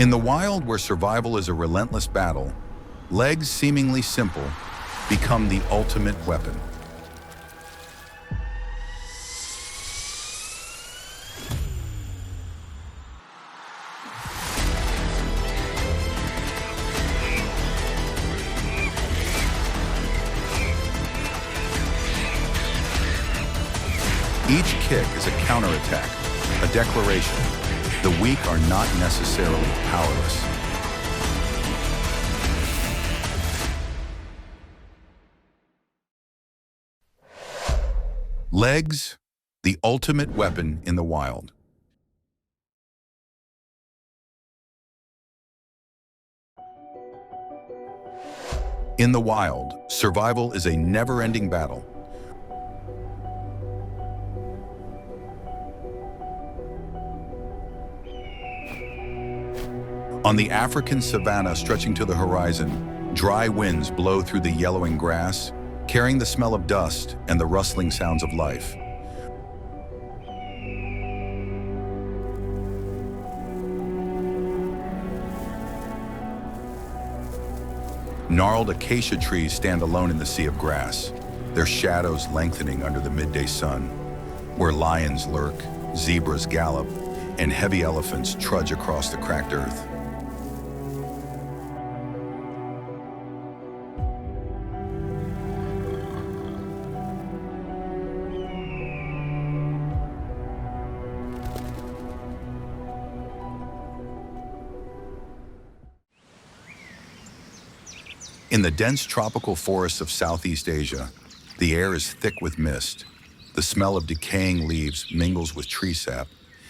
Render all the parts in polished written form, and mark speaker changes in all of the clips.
Speaker 1: In the wild, where survival is a relentless battle, legs seemingly simple become the ultimate weapon. Each kick is a counterattack, a declaration. The weak are not necessarily powerless. Legs, the ultimate weapon in the wild. In the wild, survival is a never-ending battle. On the African savanna stretching to the horizon, dry winds blow through the yellowing grass, carrying the smell of dust and the rustling sounds of life. Gnarled acacia trees stand alone in the sea of grass, their shadows lengthening under the midday sun, where lions lurk, zebras gallop, and heavy elephants trudge across the cracked earth. In the dense tropical forests of Southeast Asia, the air is thick with mist. The smell of decaying leaves mingles with tree sap,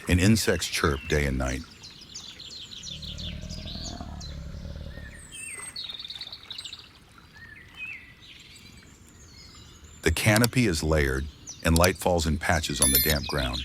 Speaker 1: and insects chirp day and night. The canopy is layered, and light falls in patches on the damp ground.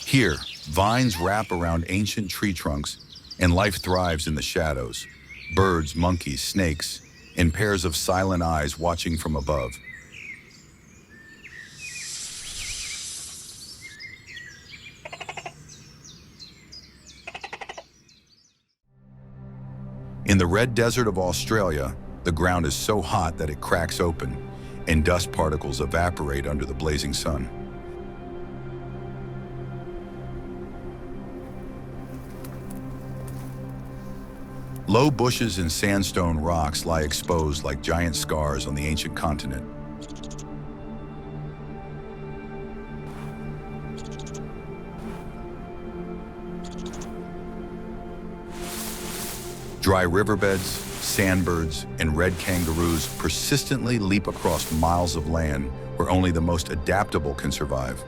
Speaker 1: Here, vines wrap around ancient tree trunks, and life thrives in the shadows. Birds, monkeys, snakes, and pairs of silent eyes watching from above. In the red desert of Australia, the ground is so hot that it cracks open, and dust particles evaporate under the blazing sun. Low bushes and sandstone rocks lie exposed like giant scars on the ancient continent. Dry riverbeds, sandbirds, and red kangaroos persistently leap across miles of land where only the most adaptable can survive.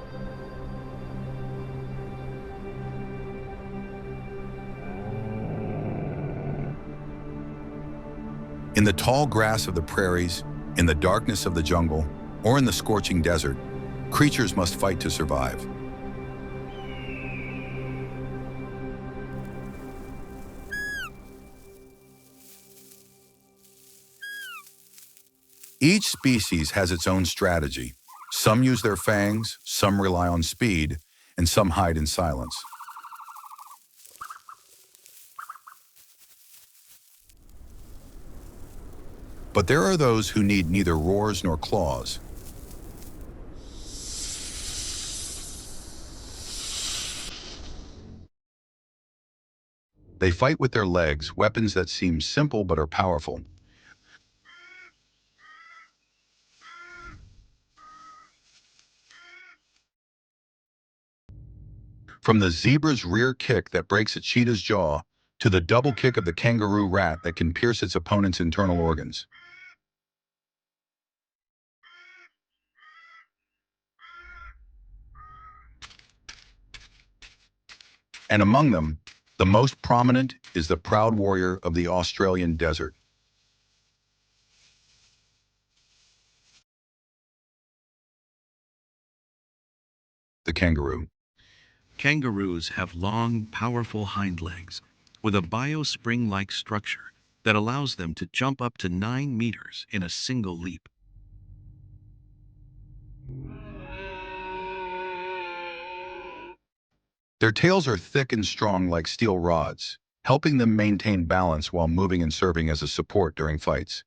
Speaker 1: In the tall grass of the prairies, in the darkness of the jungle, or in the scorching desert, creatures must fight to survive. Each species has its own strategy. Some use their fangs, some rely on speed, and some hide in silence. But there are those who need neither roars nor claws. They fight with their legs, weapons that seem simple but are powerful. From the zebra's rear kick that breaks a cheetah's jaw, to the double kick of the kangaroo rat that can pierce its opponent's internal organs. And among them, the most prominent is the proud warrior of the Australian desert, the kangaroo.
Speaker 2: Kangaroos have long, powerful hind legs with a biospring-like structure that allows them to jump up to 9 meters in a single leap.
Speaker 1: Their tails are thick and strong like steel rods, helping them maintain balance while moving and serving as a support during fights.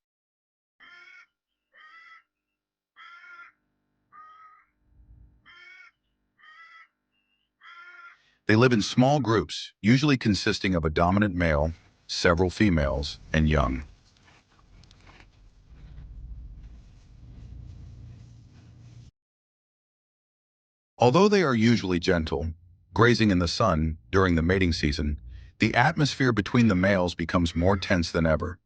Speaker 1: They live in small groups, usually consisting of a dominant male, several females, and young. Although they are usually gentle, grazing in the sun during the mating season, the atmosphere between the males becomes more tense than ever.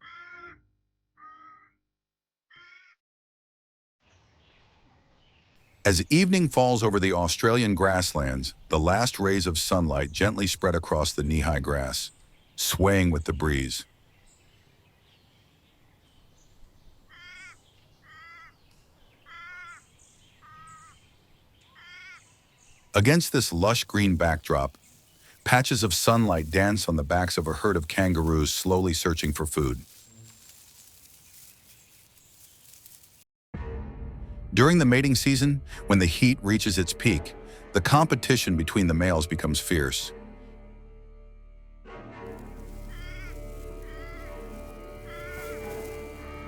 Speaker 1: As evening falls over the Australian grasslands, the last rays of sunlight gently spread across the knee-high grass, swaying with the breeze. Against this lush green backdrop, patches of sunlight dance on the backs of a herd of kangaroos slowly searching for food. During the mating season, when the heat reaches its peak, the competition between the males becomes fierce.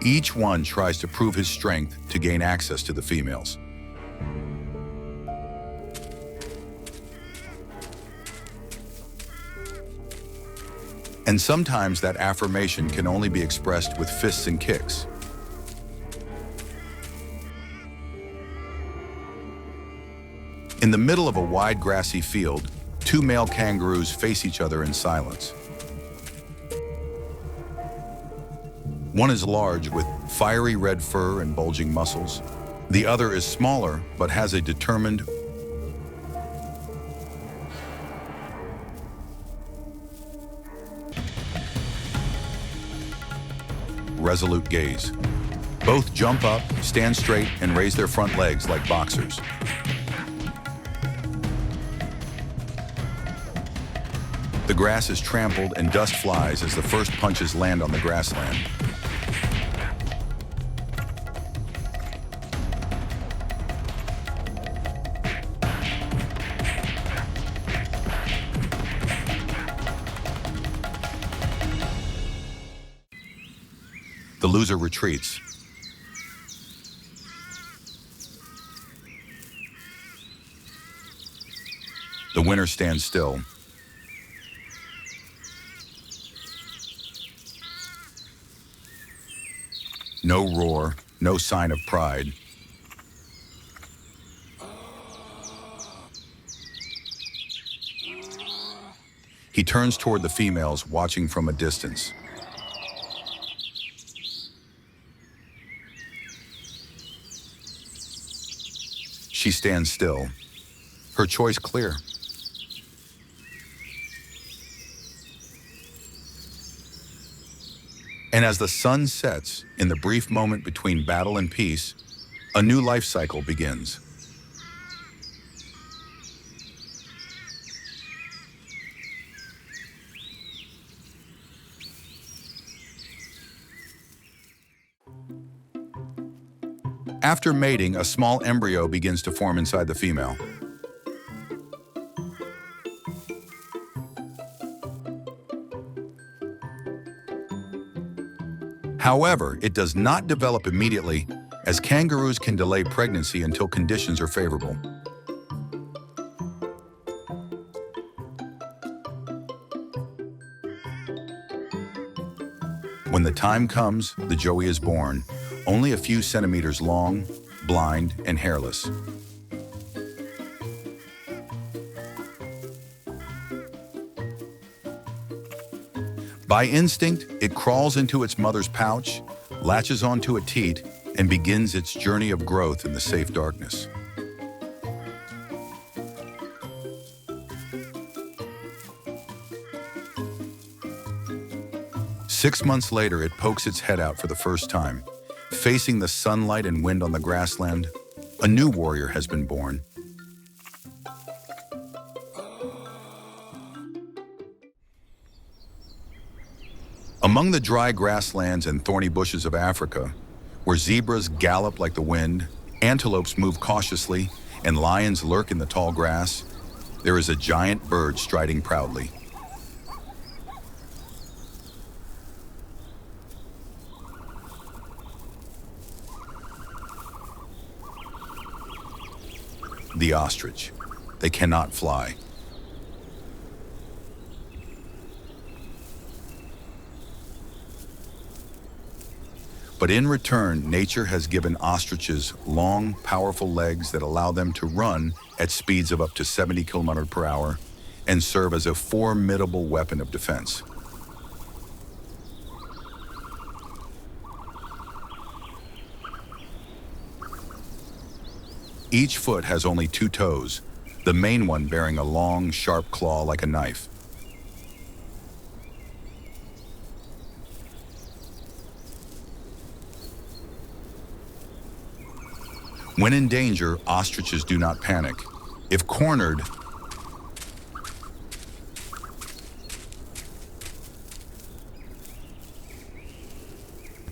Speaker 1: Each one tries to prove his strength to gain access to the females. And sometimes that affirmation can only be expressed with fists and kicks. In the middle of a wide grassy field, two male kangaroos face each other in silence. One is large with fiery red fur and bulging muscles. The other is smaller but has a determined, resolute gaze. Both jump up, stand straight, and raise their front legs like boxers. The grass is trampled and dust flies as the first punches land on the grassland. The loser retreats. The winner stands still. No roar, no sign of pride. He turns toward the females, watching from a distance. She stands still, her choice clear. And as the sun sets, in the brief moment between battle and peace, a new life cycle begins. After mating, a small embryo begins to form inside the female. However, it does not develop immediately, as kangaroos can delay pregnancy until conditions are favorable. When the time comes, the joey is born, only a few centimeters long, blind, and hairless. By instinct, it crawls into its mother's pouch, latches onto a teat, and begins its journey of growth in the safe darkness. Six months later, it pokes its head out for the first time. Facing the sunlight and wind on the grassland, a new warrior has been born. Among the dry grasslands and thorny bushes of Africa, where zebras gallop like the wind, antelopes move cautiously, and lions lurk in the tall grass, there is a giant bird striding proudly. The ostrich. They cannot fly. But in return, nature has given ostriches long, powerful legs that allow them to run at speeds of up to 70 km per hour and serve as a formidable weapon of defense. Each foot has only 2 toes, the main one bearing a long, sharp claw like a knife. When in danger, ostriches do not panic. If cornered,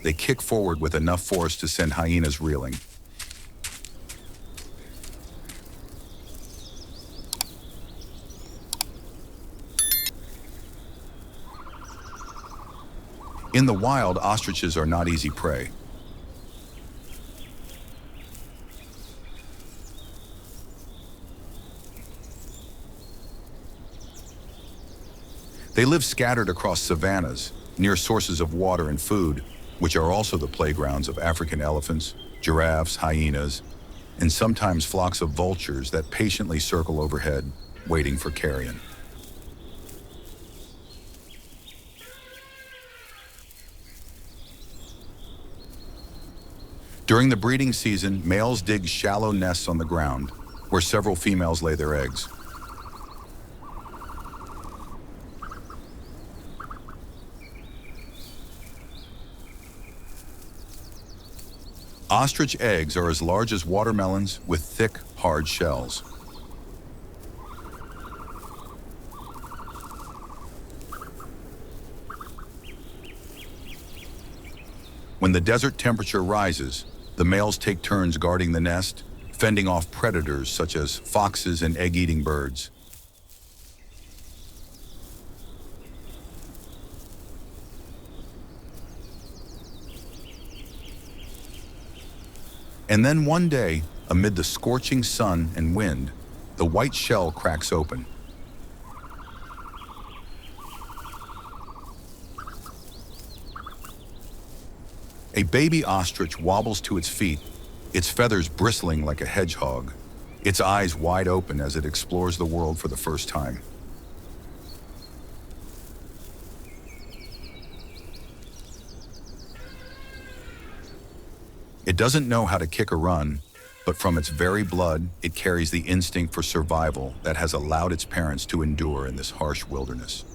Speaker 1: they kick forward with enough force to send hyenas reeling. In the wild, ostriches are not easy prey. They live scattered across savannas, near sources of water and food, which are also the playgrounds of African elephants, giraffes, hyenas, and sometimes flocks of vultures that patiently circle overhead, waiting for carrion. During the breeding season, males dig shallow nests on the ground, where several females lay their eggs. Ostrich eggs are as large as watermelons with thick, hard shells. When the desert temperature rises, the males take turns guarding the nest, fending off predators such as foxes and egg-eating birds. And then one day, amid the scorching sun and wind, the white shell cracks open. A baby ostrich wobbles to its feet, its feathers bristling like a hedgehog, its eyes wide open as it explores the world for the first time. It doesn't know how to kick or run, but from its very blood, it carries the instinct for survival that has allowed its parents to endure in this harsh wilderness.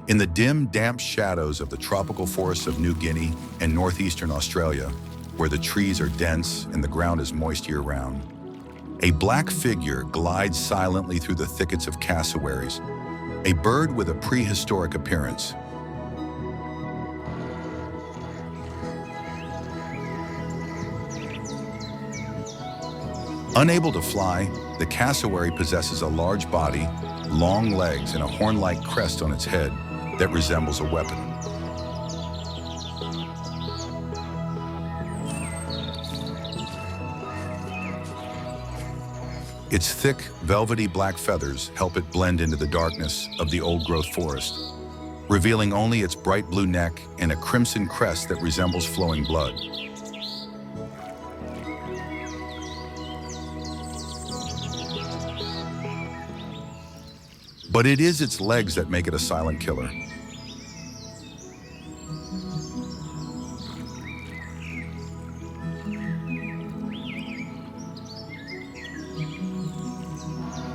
Speaker 1: In the dim, damp shadows of the tropical forests of New Guinea and northeastern Australia, where the trees are dense and the ground is moist year-round, a black figure glides silently through the thickets of cassowaries, a bird with a prehistoric appearance. Unable to fly, the cassowary possesses a large body, long legs, and a horn-like crest on its head that resembles a weapon. Its thick, velvety black feathers help it blend into the darkness of the old-growth forest, revealing only its bright blue neck and a crimson crest that resembles flowing blood. But it is its legs that make it a silent killer.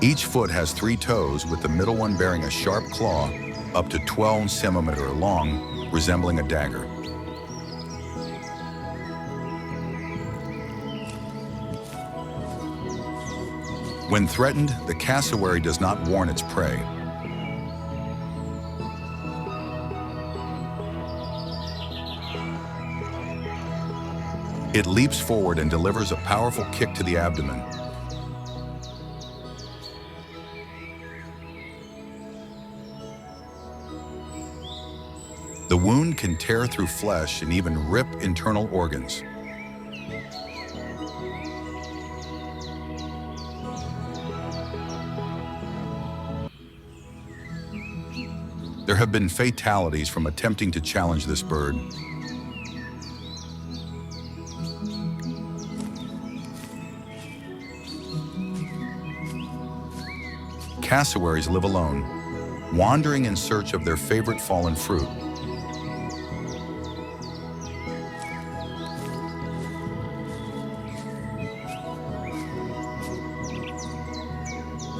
Speaker 1: Each foot has 3 toes, with the middle one bearing a sharp claw up to 12 centimeters long, resembling a dagger. When threatened, the cassowary does not warn its prey. It leaps forward and delivers a powerful kick to the abdomen. The wound can tear through flesh and even rip internal organs. There have been fatalities from attempting to challenge this bird. Cassowaries live alone, wandering in search of their favorite fallen fruit.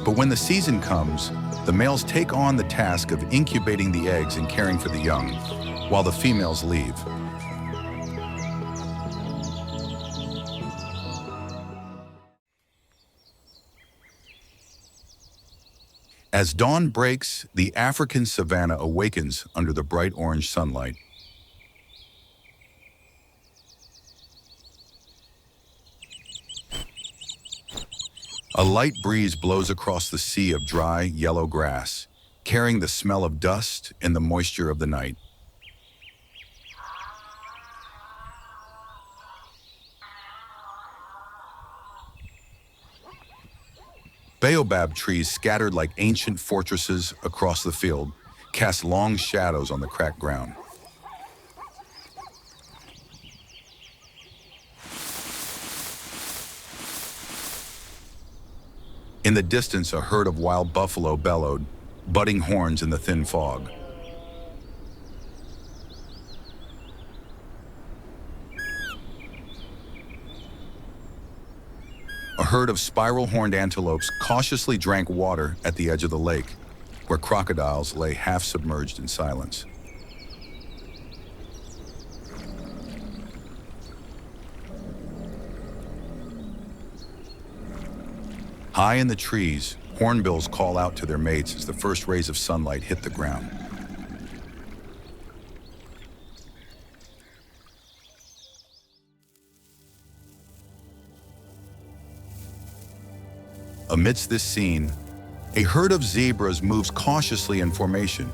Speaker 1: But when the season comes, the males take on the task of incubating the eggs and caring for the young, while the females leave. As dawn breaks, the African savanna awakens under the bright orange sunlight. A light breeze blows across the sea of dry, yellow grass, carrying the smell of dust and the moisture of the night. Baobab trees scattered like ancient fortresses across the field cast long shadows on the cracked ground. In the distance, a herd of wild buffalo bellowed, butting horns in the thin fog. A herd of spiral-horned antelopes cautiously drank water at the edge of the lake, where crocodiles lay half-submerged in silence. High in the trees, hornbills call out to their mates as the first rays of sunlight hit the ground. Amidst this scene, a herd of zebras moves cautiously in formation.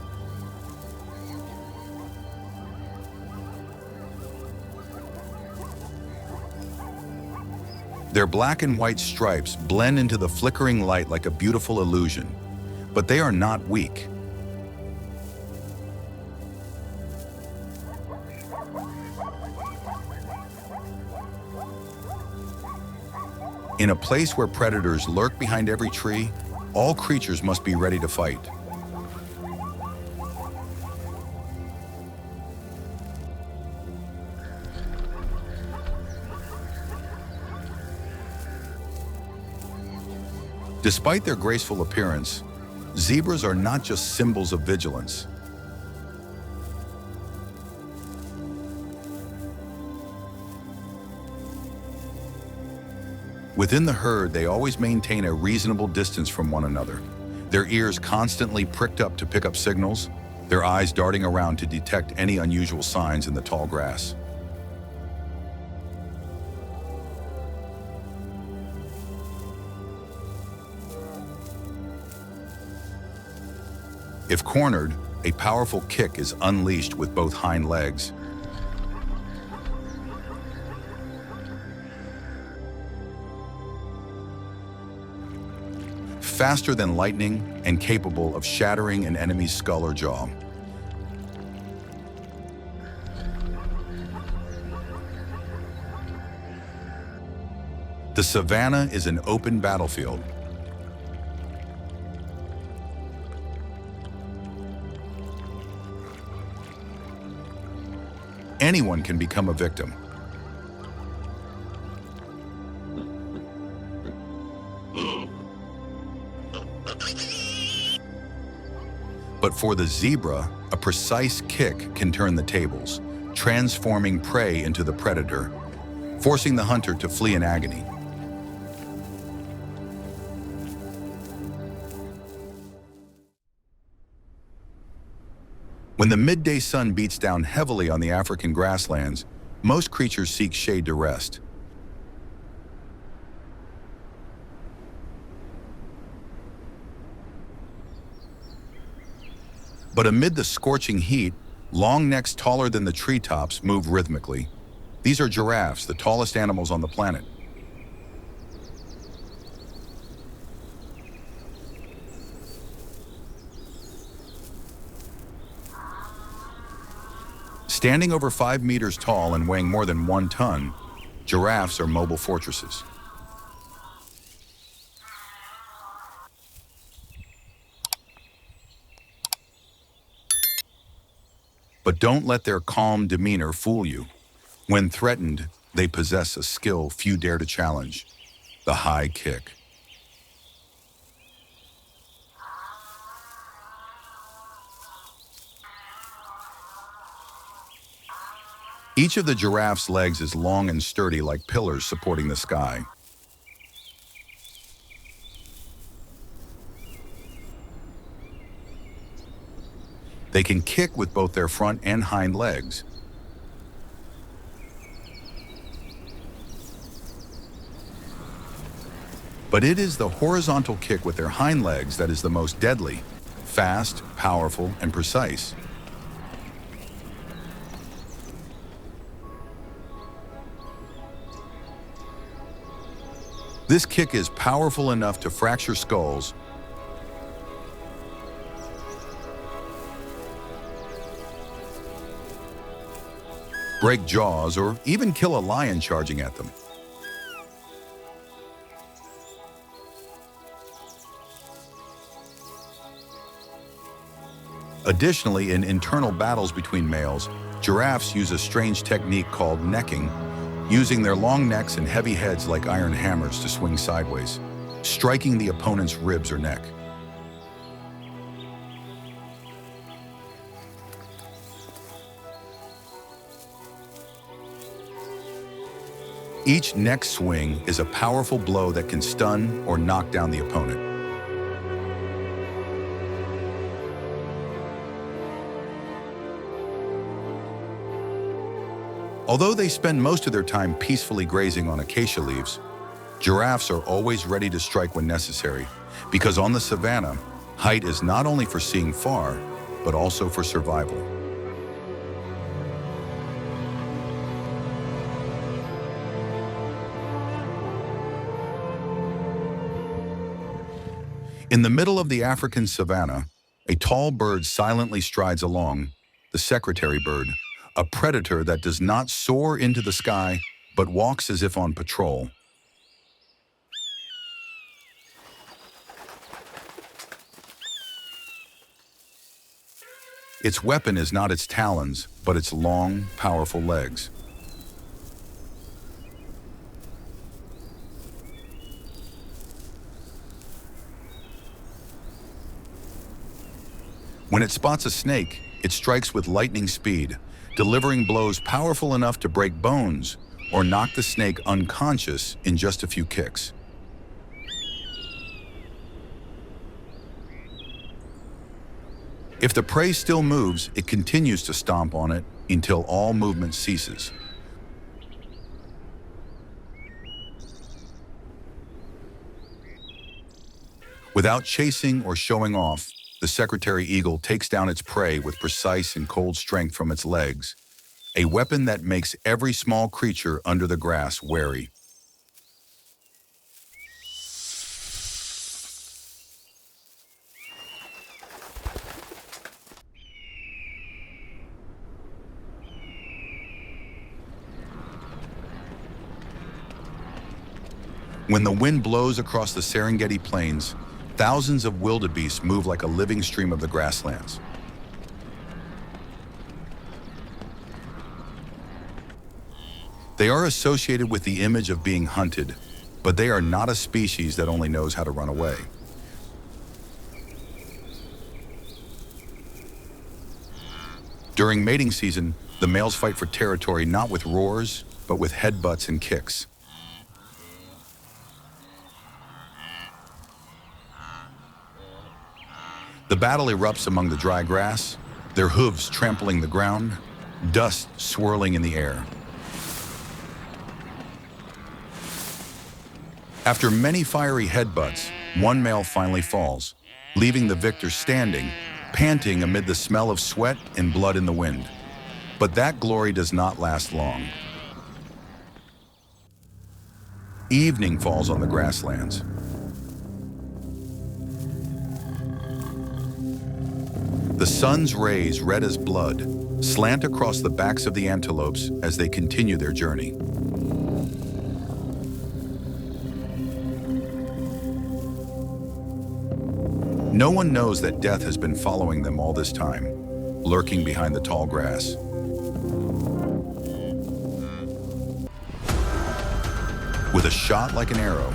Speaker 1: Their black and white stripes blend into the flickering light like a beautiful illusion, but they are not weak. In a place where predators lurk behind every tree, all creatures must be ready to fight. Despite their graceful appearance, zebras are not just symbols of vigilance. Within the herd, they always maintain a reasonable distance from one another, their ears constantly pricked up to pick up signals, their eyes darting around to detect any unusual signs in the tall grass. If cornered, a powerful kick is unleashed with both hind legs. Faster than lightning and capable of shattering an enemy's skull or jaw. The savanna is an open battlefield. Anyone can become a victim. But for the zebra, a precise kick can turn the tables, transforming prey into the predator, forcing the hunter to flee in agony. When the midday sun beats down heavily on the African grasslands, most creatures seek shade to rest. But amid the scorching heat, long necks taller than the treetops move rhythmically. These are giraffes, the tallest animals on the planet. Standing over 5 meters tall and weighing more than 1 ton, giraffes are mobile fortresses. But don't let their calm demeanor fool you. When threatened, they possess a skill few dare to challenge: the high kick. Each of the giraffe's legs is long and sturdy like pillars supporting the sky. They can kick with both their front and hind legs. But it is the horizontal kick with their hind legs that is the most deadly, fast, powerful, and precise. This kick is powerful enough to fracture skulls, break jaws, or even kill a lion charging at them. Additionally, in internal battles between males, giraffes use a strange technique called necking, using their long necks and heavy heads like iron hammers to swing sideways, striking the opponent's ribs or neck. Each neck swing is a powerful blow that can stun or knock down the opponent. Although they spend most of their time peacefully grazing on acacia leaves, giraffes are always ready to strike when necessary, because on the savanna, height is not only for seeing far, but also for survival. In the middle of the African savanna, a tall bird silently strides along, the secretary bird, a predator that does not soar into the sky, but walks as if on patrol. Its weapon is not its talons, but its long, powerful legs. When it spots a snake, it strikes with lightning speed, delivering blows powerful enough to break bones or knock the snake unconscious in just a few kicks. If the prey still moves, it continues to stomp on it until all movement ceases. Without chasing or showing off, the secretary eagle takes down its prey with precise and cold strength from its legs, a weapon that makes every small creature under the grass wary. When the wind blows across the Serengeti plains, thousands of wildebeest move like a living stream of the grasslands. They are associated with the image of being hunted, but they are not a species that only knows how to run away. During mating season, the males fight for territory not with roars, but with headbutts and kicks. The battle erupts among the dry grass, their hooves trampling the ground, dust swirling in the air. After many fiery headbutts, one male finally falls, leaving the victor standing, panting amid the smell of sweat and blood in the wind. But that glory does not last long. Evening falls on the grasslands. The sun's rays, red as blood, slant across the backs of the antelopes as they continue their journey. No one knows that death has been following them all this time, lurking behind the tall grass. With a shot like an arrow,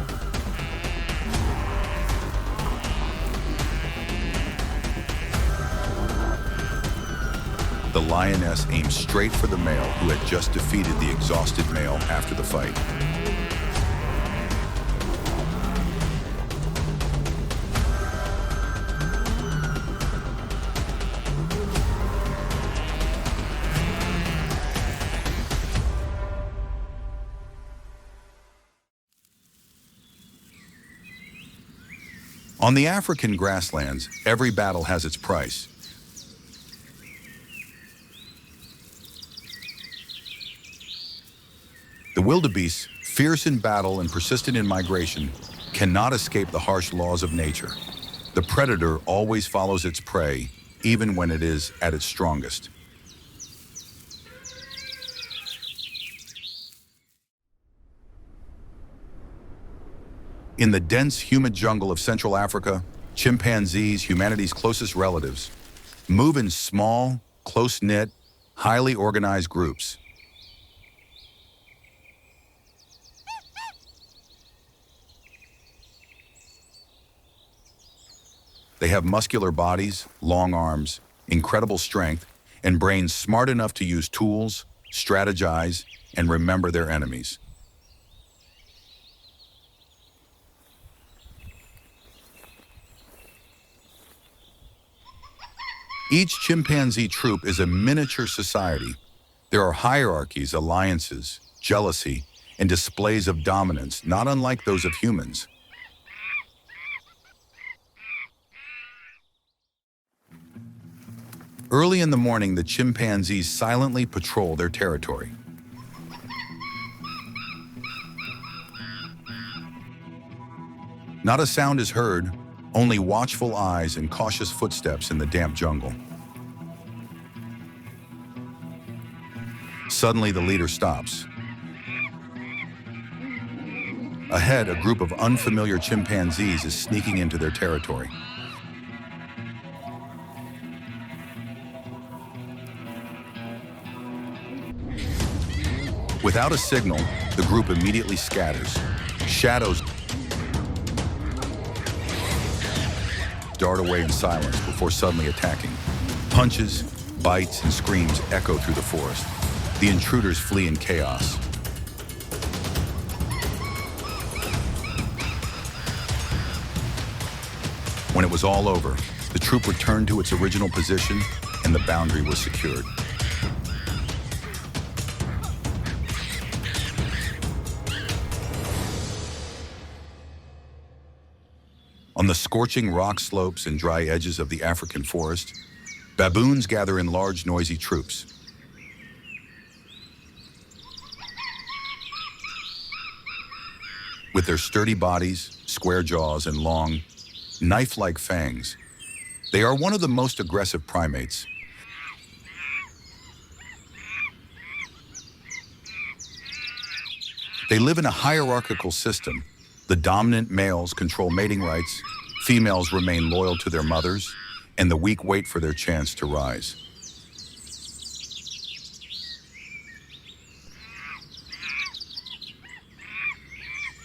Speaker 1: the lioness aimed straight for the male who had just defeated the exhausted male after the fight. On the African grasslands, every battle has its price. The wildebeest, fierce in battle and persistent in migration, cannot escape the harsh laws of nature. The predator always follows its prey, even when it is at its strongest. In the dense, humid jungle of Central Africa, chimpanzees, humanity's closest relatives, move in small, close-knit, highly organized groups. They have muscular bodies, long arms, incredible strength, and brains smart enough to use tools, strategize, and remember their enemies. Each chimpanzee troop is a miniature society. There are hierarchies, alliances, jealousy, and displays of dominance, not unlike those of humans. Early in the morning, the chimpanzees silently patrol their territory. Not a sound is heard, only watchful eyes and cautious footsteps in the damp jungle. Suddenly, the leader stops. Ahead, a group of unfamiliar chimpanzees is sneaking into their territory. Without a signal, the group immediately scatters. Shadows dart away in silence before suddenly attacking. Punches, bites, and screams echo through the forest. The intruders flee in chaos. When it was all over, the troop returned to its original position and the boundary was secured. On the scorching rock slopes and dry edges of the African forest, baboons gather in large, noisy troops. With their sturdy bodies, square jaws, and long, knife-like fangs, they are one of the most aggressive primates. They live in a hierarchical system. The dominant males control mating rights, females remain loyal to their mothers, and the weak wait for their chance to rise.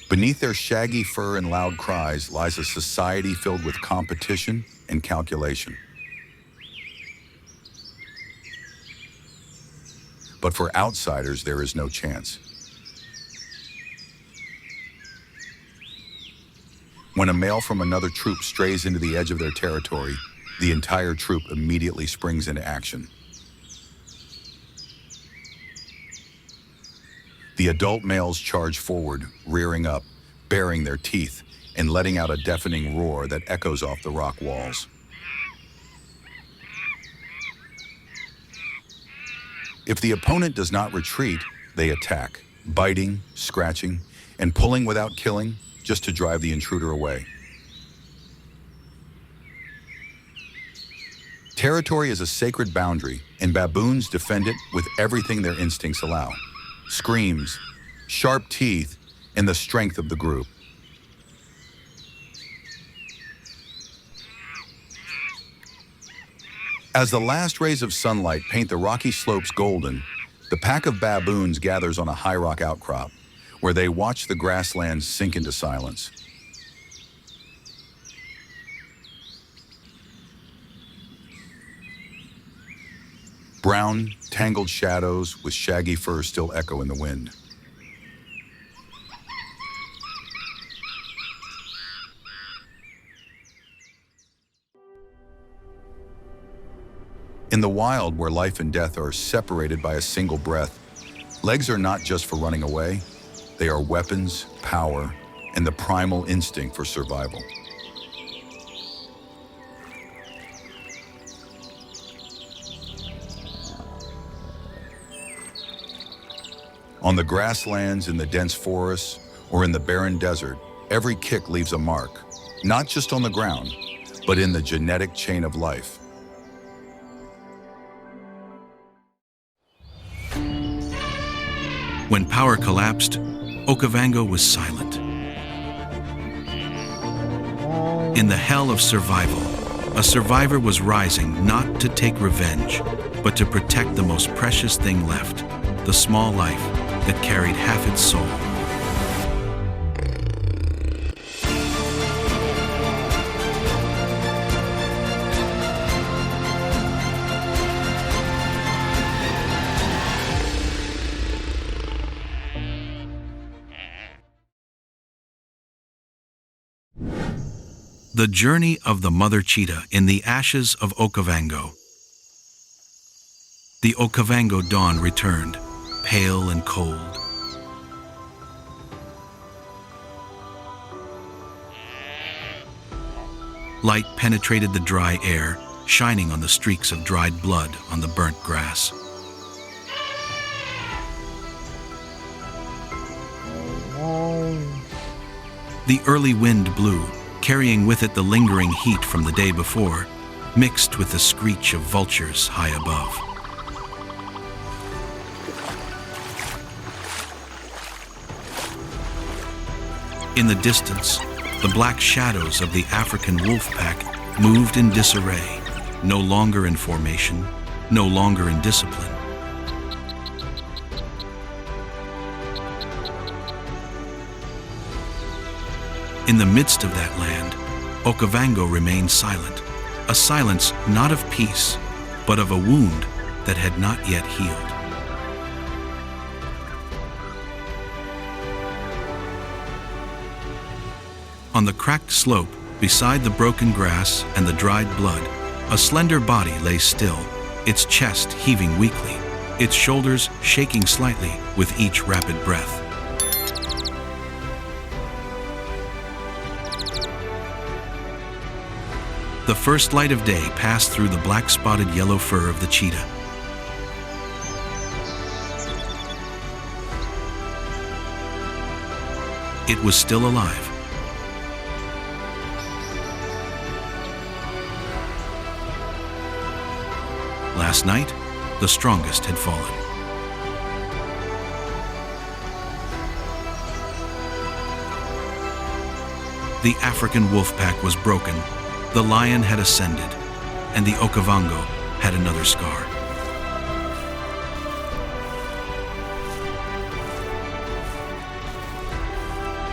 Speaker 1: Beneath their shaggy fur and loud cries lies a society filled with competition and calculation. But for outsiders, there is no chance. When a male from another troop strays into the edge of their territory, the entire troop immediately springs into action. The adult males charge forward, rearing up, baring their teeth, and letting out a deafening roar that echoes off the rock walls. If the opponent does not retreat, they attack, biting, scratching, and pulling without killing, just to drive the intruder away. Territory is a sacred boundary, and baboons defend it with everything their instincts allow: screams, sharp teeth, and the strength of the group. As the last rays of sunlight paint the rocky slopes golden, the pack of baboons gathers on a high rock outcrop, where they watch the grasslands sink into silence. Brown, tangled shadows with shaggy fur still echo in the wind. In the wild, where life and death are separated by a single breath, legs are not just for running away, they are weapons, power, and the primal instinct for survival. On the grasslands, in the dense forests, or in the barren desert, every kick leaves a mark, not just on the ground, but in the genetic chain of life.
Speaker 2: When power collapsed, Okavango was silent. In the hell of survival, a survivor was rising not to take revenge, but to protect the most precious thing left, the small life that carried half its soul. The journey of the mother cheetah in the ashes of Okavango. The Okavango dawn returned, pale and cold. Light penetrated the dry air, shining on the streaks of dried blood on the burnt grass. The early wind blew, carrying with it the lingering heat from the day before, mixed with the screech of vultures high above. In the distance, the black shadows of the African wolf pack moved in disarray, no longer in formation, no longer in discipline. In the midst of that land, Okavango remained silent, a silence not of peace, but of a wound that had not yet healed. On the cracked slope, beside the broken grass and the dried blood, a slender body lay still, its chest heaving weakly, its shoulders shaking slightly with each rapid breath. The first light of day passed through the black-spotted yellow fur of the cheetah. It was still alive. Last night, the strongest had fallen. The African wolf pack was broken. The lion had ascended, and the Okavango had another scar.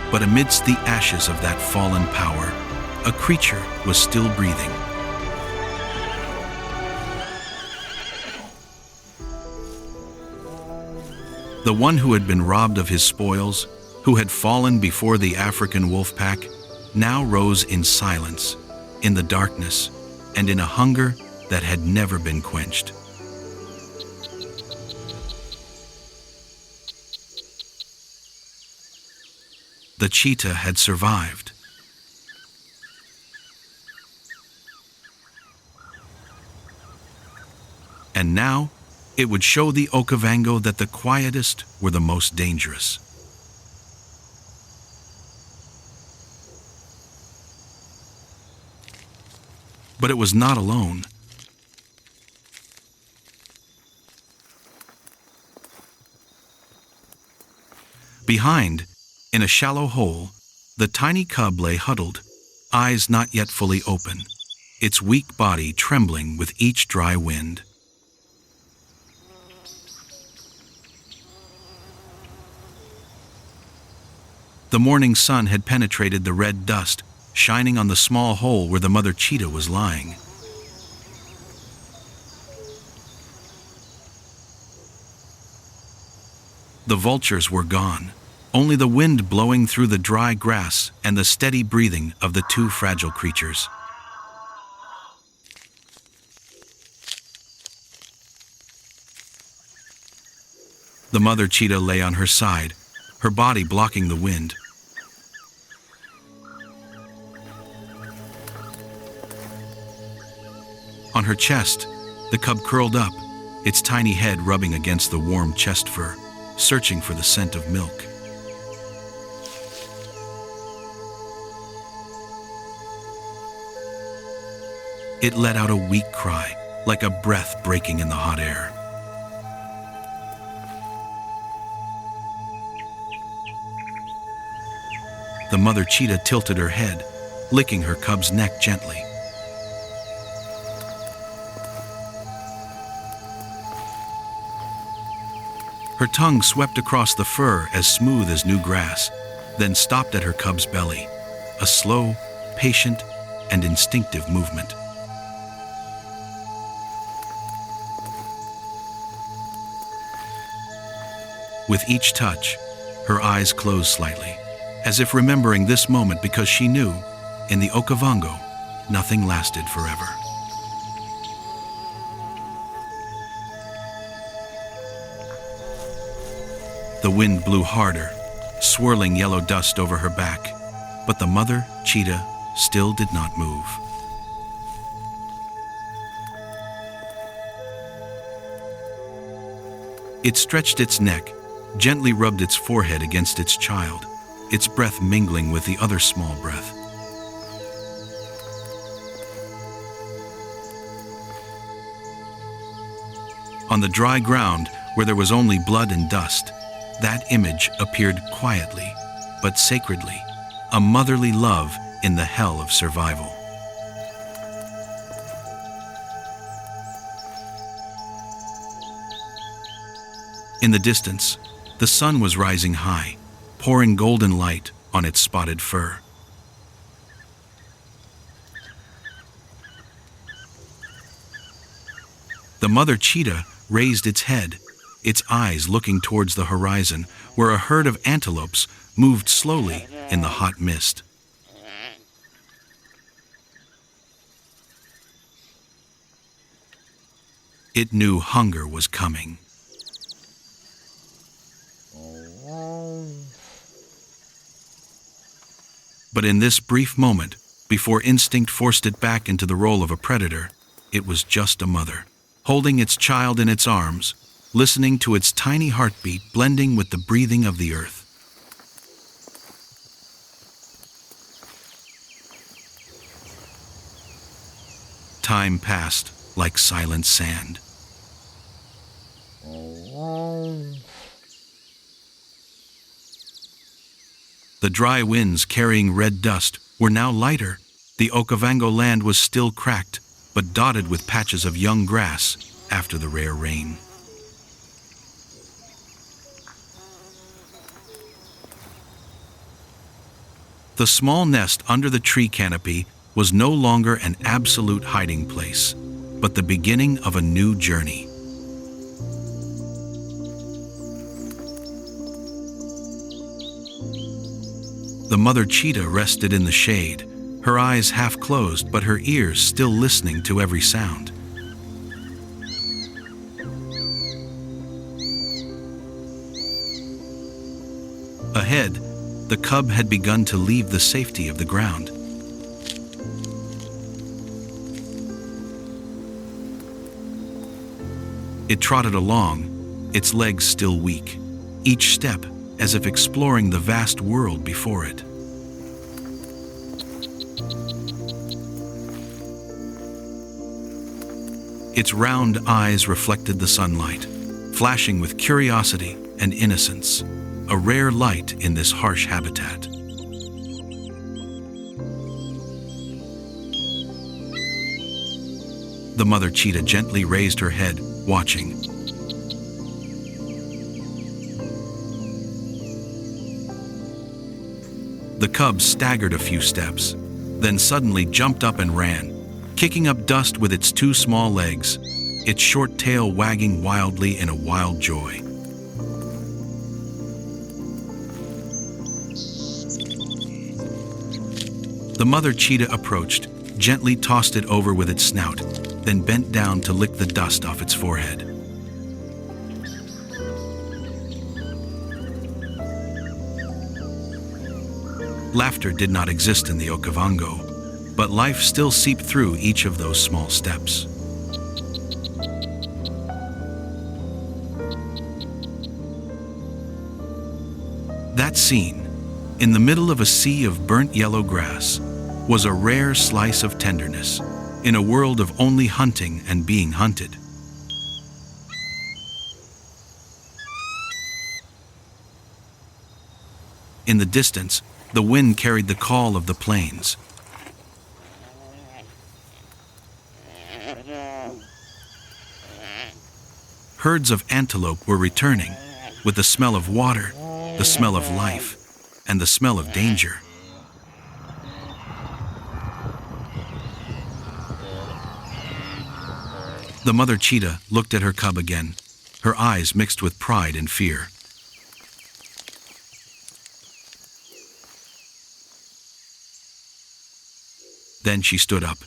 Speaker 2: But amidst the ashes of that fallen power, a creature was still breathing. The one who had been robbed of his spoils, who had fallen before the African wolf pack, now rose in silence, in the darkness, and in a hunger that had never been quenched. The cheetah had survived. And now, it would show the Okavango that the quietest were the most dangerous. But it was not alone. Behind, in a shallow hole, the tiny cub lay huddled, eyes not yet fully open, its weak body trembling with each dry wind. The morning sun had penetrated the red dust, shining on the small hole where the mother cheetah was lying. The vultures were gone, only the wind blowing through the dry grass and the steady breathing of the two fragile creatures. The mother cheetah lay on her side, her body blocking the wind. On her chest, the cub curled up, its tiny head rubbing against the warm chest fur, searching for the scent of milk. It let out a weak cry, like a breath breaking in the hot air. The mother cheetah tilted her head, licking her cub's neck gently. Her tongue swept across the fur as smooth as new grass, then stopped at her cub's belly, a slow, patient, and instinctive movement. With each touch, her eyes closed slightly, as if remembering this moment because she knew, in the Okavango, nothing lasted forever. The wind blew harder, swirling yellow dust over her back, but the mother cheetah still did not move. It stretched its neck, gently rubbed its forehead against its child, its breath mingling with the other small breath. On the dry ground, where there was only blood and dust, that image appeared quietly, but sacredly, a motherly love in the hell of survival. In the distance, the sun was rising high, pouring golden light on its spotted fur. The mother cheetah raised its head, its eyes looking towards the horizon, where a herd of antelopes moved slowly in the hot mist. It knew hunger was coming. But in this brief moment, before instinct forced it back into the role of a predator, it was just a mother, holding its child in its arms, listening to its tiny heartbeat blending with the breathing of the earth. Time passed like silent sand. The dry winds carrying red dust were now lighter. The Okavango land was still cracked, but dotted with patches of young grass after the rare rain. The small nest under the tree canopy was no longer an absolute hiding place, but the beginning of a new journey. The mother cheetah rested in the shade, her eyes half closed but her ears still listening to every sound. Ahead, the cub had begun to leave the safety of the ground. It trotted along, its legs still weak, each step as if exploring the vast world before it. Its round eyes reflected the sunlight, flashing with curiosity and innocence, a rare light in this harsh habitat. The mother cheetah gently raised her head, watching. The cub staggered a few steps, then suddenly jumped up and ran, kicking up dust with its two small legs, its short tail wagging wildly in a wild joy. The mother cheetah approached, gently tossed it over with its snout, then bent down to lick the dust off its forehead. Laughter did not exist in the Okavango, but life still seeped through each of those small steps. That scene, in the middle of a sea of burnt yellow grass, was a rare slice of tenderness in a world of only hunting and being hunted. In the distance, the wind carried the call of the plains. Herds of antelope were returning, with the smell of water, the smell of life, and the smell of danger. The mother cheetah looked at her cub again, her eyes mixed with pride and fear. Then she stood up.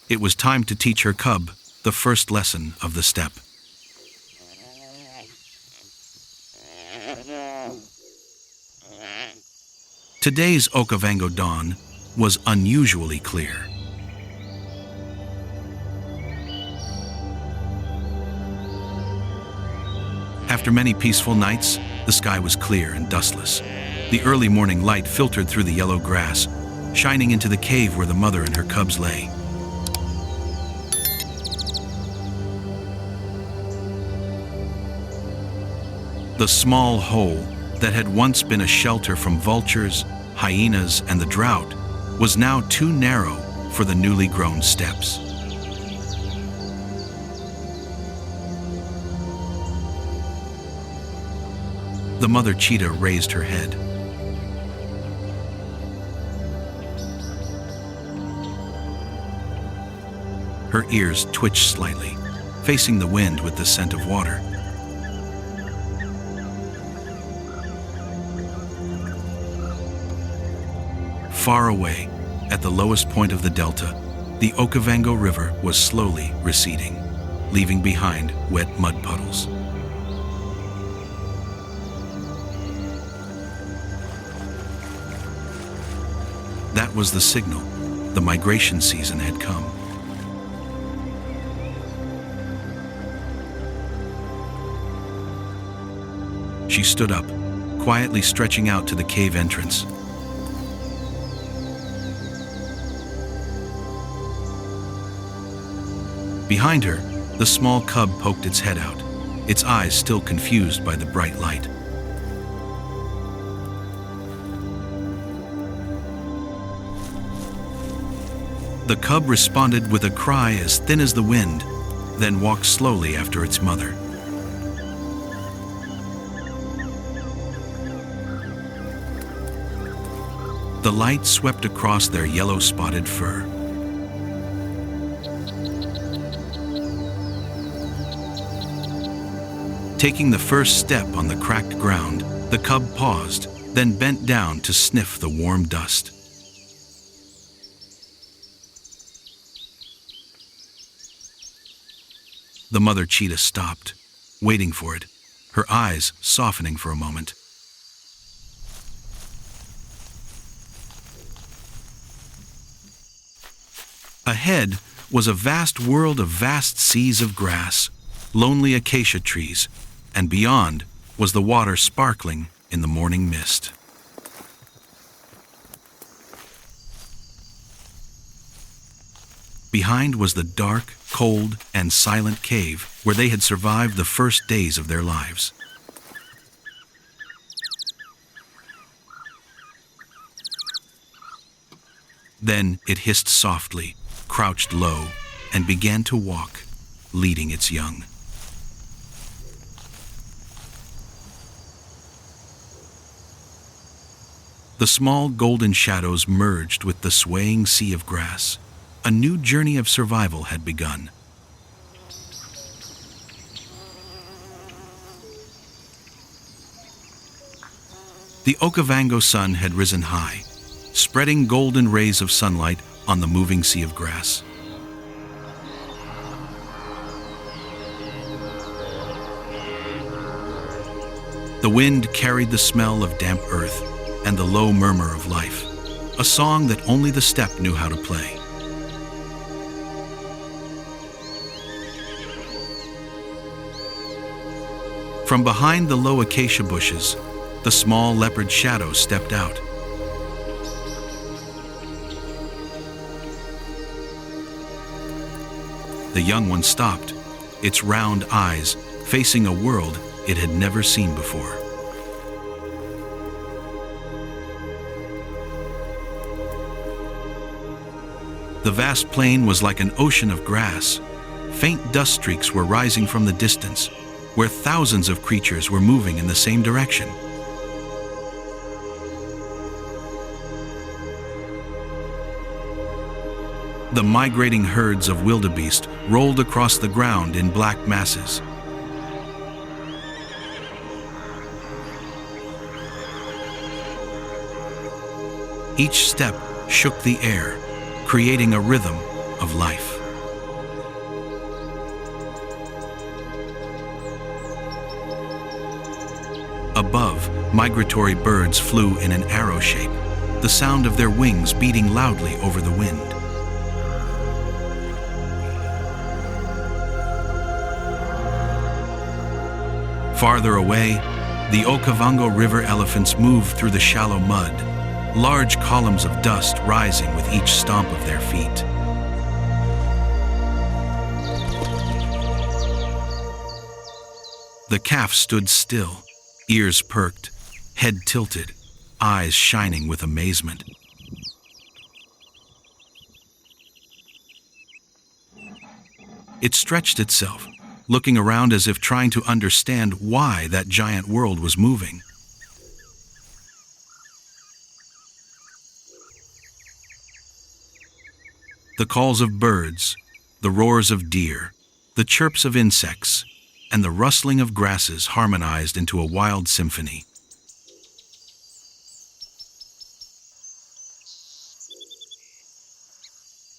Speaker 2: It was time to teach her cub the first lesson of the steppe. Today's Okavango dawn was unusually clear. After many peaceful nights, the sky was clear and dustless. The early morning light filtered through the yellow grass, shining into the cave where the mother and her cubs lay. The small hole that had once been a shelter from vultures, hyenas, and the drought was now too narrow for the newly grown steppes. The mother cheetah raised her head. Her ears twitched slightly, facing the wind with the scent of water. Far away, at the lowest point of the delta, the Okavango River was slowly receding, leaving behind wet mud puddles. That was the signal. The migration season had come. She stood up, quietly stretching out to the cave entrance. Behind her, the small cub poked its head out, its eyes still confused by the bright light. The cub responded with a cry as thin as the wind, then walked slowly after its mother. The light swept across their yellow-spotted fur. Taking the first step on the cracked ground, the cub paused, then bent down to sniff the warm dust. The mother cheetah stopped, waiting for it, her eyes softening for a moment. Ahead was a vast world of vast seas of grass, lonely acacia trees, and beyond was the water sparkling in the morning mist. Behind was the dark, cold, and silent cave where they had survived the first days of their lives. Then it hissed softly, crouched low, and began to walk, leading its young. The small golden shadows merged with the swaying sea of grass. A new journey of survival had begun. The Okavango sun had risen high, spreading golden rays of sunlight on the moving sea of grass. The wind carried the smell of damp earth and the low murmur of life, a song that only the steppe knew how to play. From behind the low acacia bushes, the small leopard shadow stepped out. The young one stopped, its round eyes facing a world it had never seen before. The vast plain was like an ocean of grass. Faint dust streaks were rising from the distance, where thousands of creatures were moving in the same direction. The migrating herds of wildebeest rolled across the ground in black masses. Each step shook the air, creating a rhythm of life. Above, migratory birds flew in an arrow shape, the sound of their wings beating loudly over the wind. Farther away, the Okavango river elephants moved through the shallow mud, large columns of dust rising with each stomp of their feet. The calf stood still, ears perked, head tilted, eyes shining with amazement. It stretched itself, looking around as if trying to understand why that giant world was moving. The calls of birds, the roars of deer, the chirps of insects, and the rustling of grasses harmonized into a wild symphony.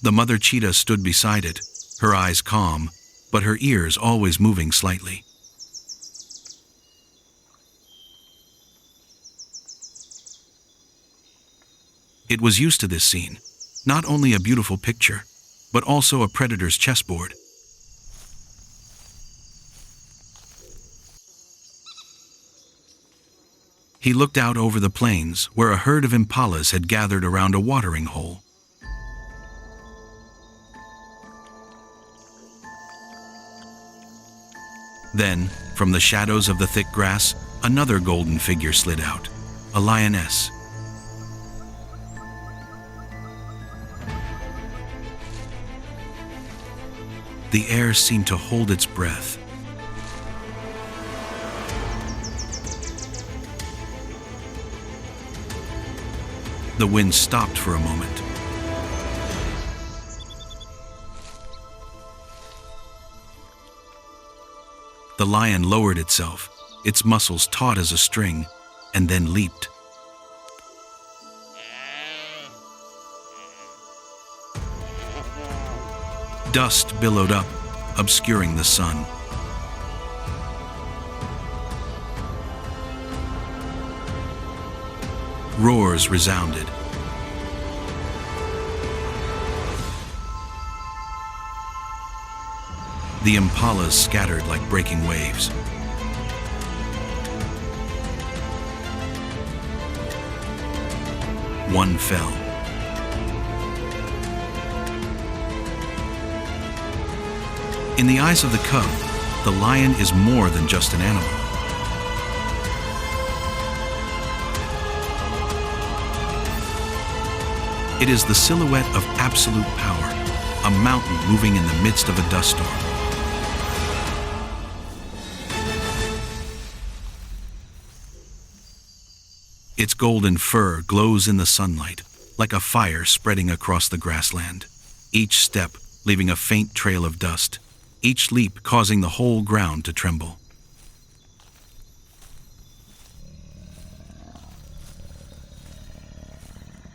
Speaker 2: The mother cheetah stood beside it, her eyes calm, but her ears always moving slightly. It was used to this scene, not only a beautiful picture, but also a predator's chessboard. He looked out over the plains where a herd of impalas had gathered around a watering hole. Then, from the shadows of the thick grass, another golden figure slid out, a lioness. The air seemed to hold its breath. The wind stopped for a moment. The The lion lowered itself, its muscles taut as a string, and then leaped. Dust billowed up, obscuring the sun. Roars resounded. The impalas scattered like breaking waves. One fell. In the eyes of the cub, the lion is more than just an animal. It is the silhouette of absolute power, a mountain moving in the midst of a dust storm. Its golden fur glows in the sunlight, like a fire spreading across the grassland. Each step leaving a faint trail of dust, each leap causing the whole ground to tremble.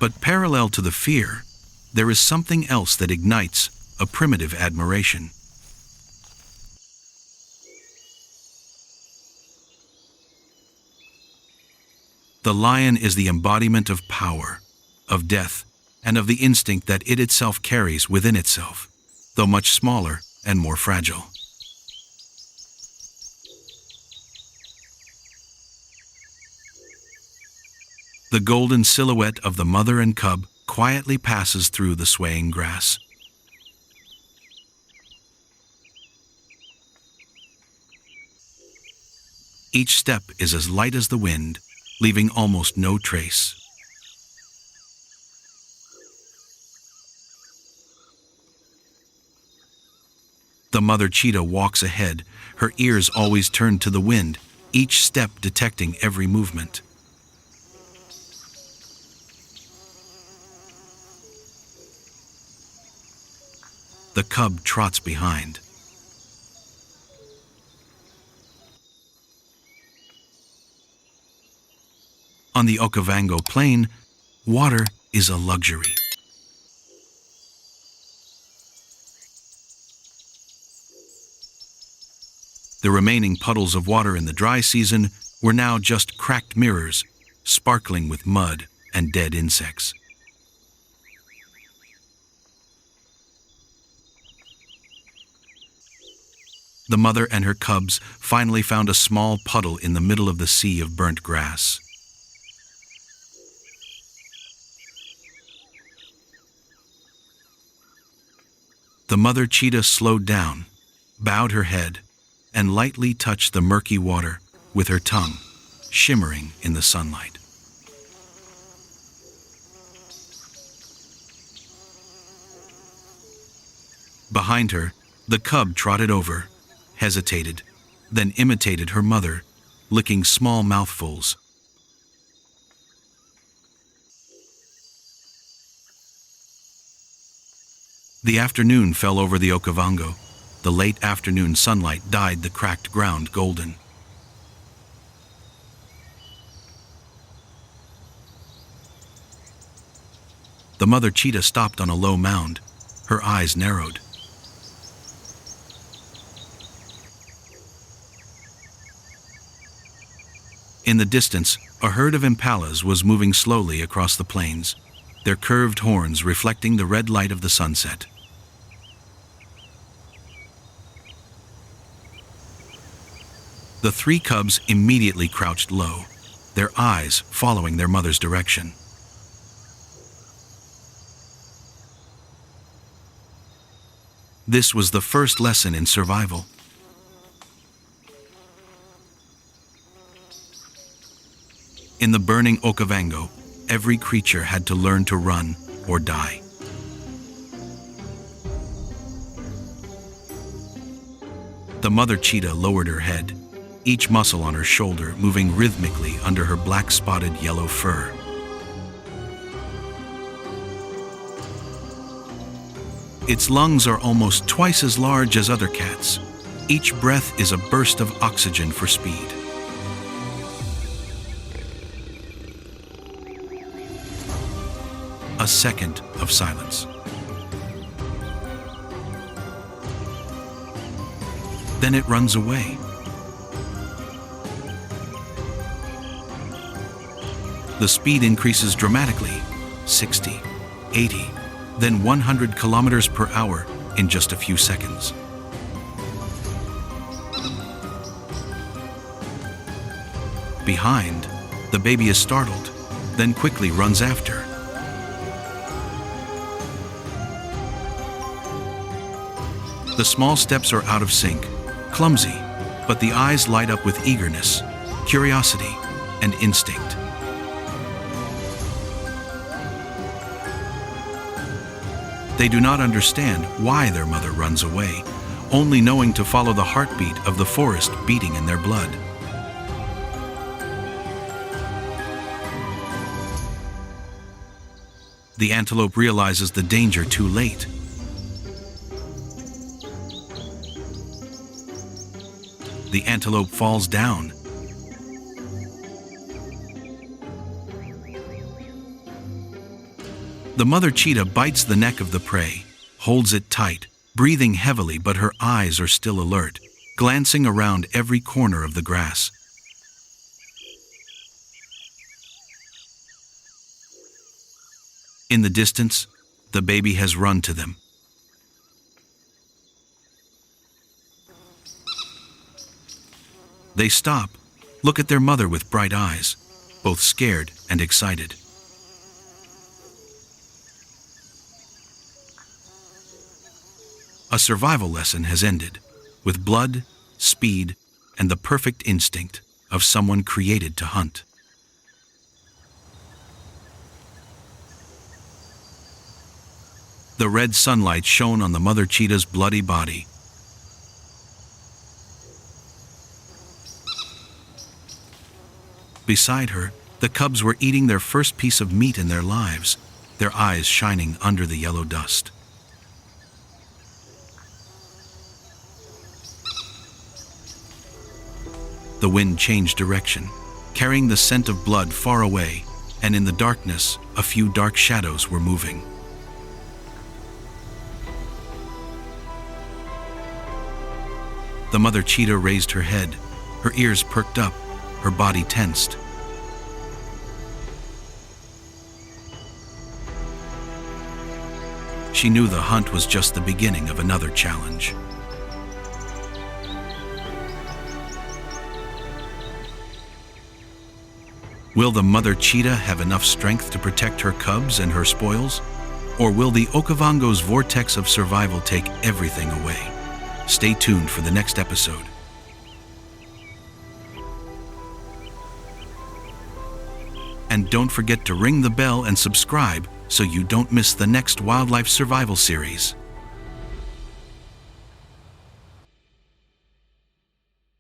Speaker 2: But parallel to the fear, there is something else that ignites a primitive admiration. The lion is the embodiment of power, of death, and of the instinct that it itself carries within itself, though much smaller and more fragile. The golden silhouette of the mother and cub quietly passes through the swaying grass. Each step is as light as the wind, leaving almost no trace. The mother cheetah walks ahead, her ears always turned to the wind, each step detecting every movement. The cub trots behind. On the Okavango plain, water is a luxury. The remaining puddles of water in the dry season were now just cracked mirrors, sparkling with mud and dead insects. The mother and her cubs finally found a small puddle in the middle of the sea of burnt grass. The mother cheetah slowed down, bowed her head, and lightly touched the murky water with her tongue, shimmering in the sunlight. Behind her, the cub trotted over, hesitated, then imitated her mother, licking small mouthfuls. The afternoon fell over the Okavango. The late afternoon sunlight dyed the cracked ground golden. The mother cheetah stopped on a low mound, her eyes narrowed. In the distance, a herd of impalas was moving slowly across the plains, their curved horns reflecting the red light of the sunset. The three cubs immediately crouched low, their eyes following their mother's direction. This was the first lesson in survival. In the burning Okavango, every creature had to learn to run or die. The mother cheetah lowered her head, each muscle on her shoulder moving rhythmically under her black-spotted yellow fur. Its lungs are almost twice as large as other cats, Each breath is a burst of oxygen for speed. A second of silence. Then it runs away. The speed increases dramatically, 60, 80, then 100 kilometers per hour in just a few seconds. Behind, the baby is startled, then quickly runs after. The small steps are out of sync, clumsy, but the eyes light up with eagerness, curiosity, and instinct. They do not understand why their mother runs away, only knowing to follow the heartbeat of the forest beating in their blood. The antelope realizes the danger too late. The antelope falls down. The mother cheetah bites the neck of the prey, holds it tight, breathing heavily, but her eyes are still alert, glancing around every corner of the grass. In the distance, the baby has run to them. They stop, look at their mother with bright eyes, both scared and excited. A survival lesson has ended, with blood, speed, and the perfect instinct of someone created to hunt. The red sunlight shone on the mother cheetah's bloody body. Beside her, the cubs were eating their first piece of meat in their lives, their eyes shining under the yellow dust. The wind changed direction, carrying the scent of blood far away, and in the darkness, a few dark shadows were moving. The mother cheetah raised her head, her ears perked up, her body tensed. She knew the hunt was just the beginning of another challenge. Will the mother cheetah have enough strength to protect her cubs and her spoils? Or will the Okavango's vortex of survival take everything away? Stay tuned for the next episode. And don't forget to ring the bell and subscribe so you don't miss the next wildlife survival series.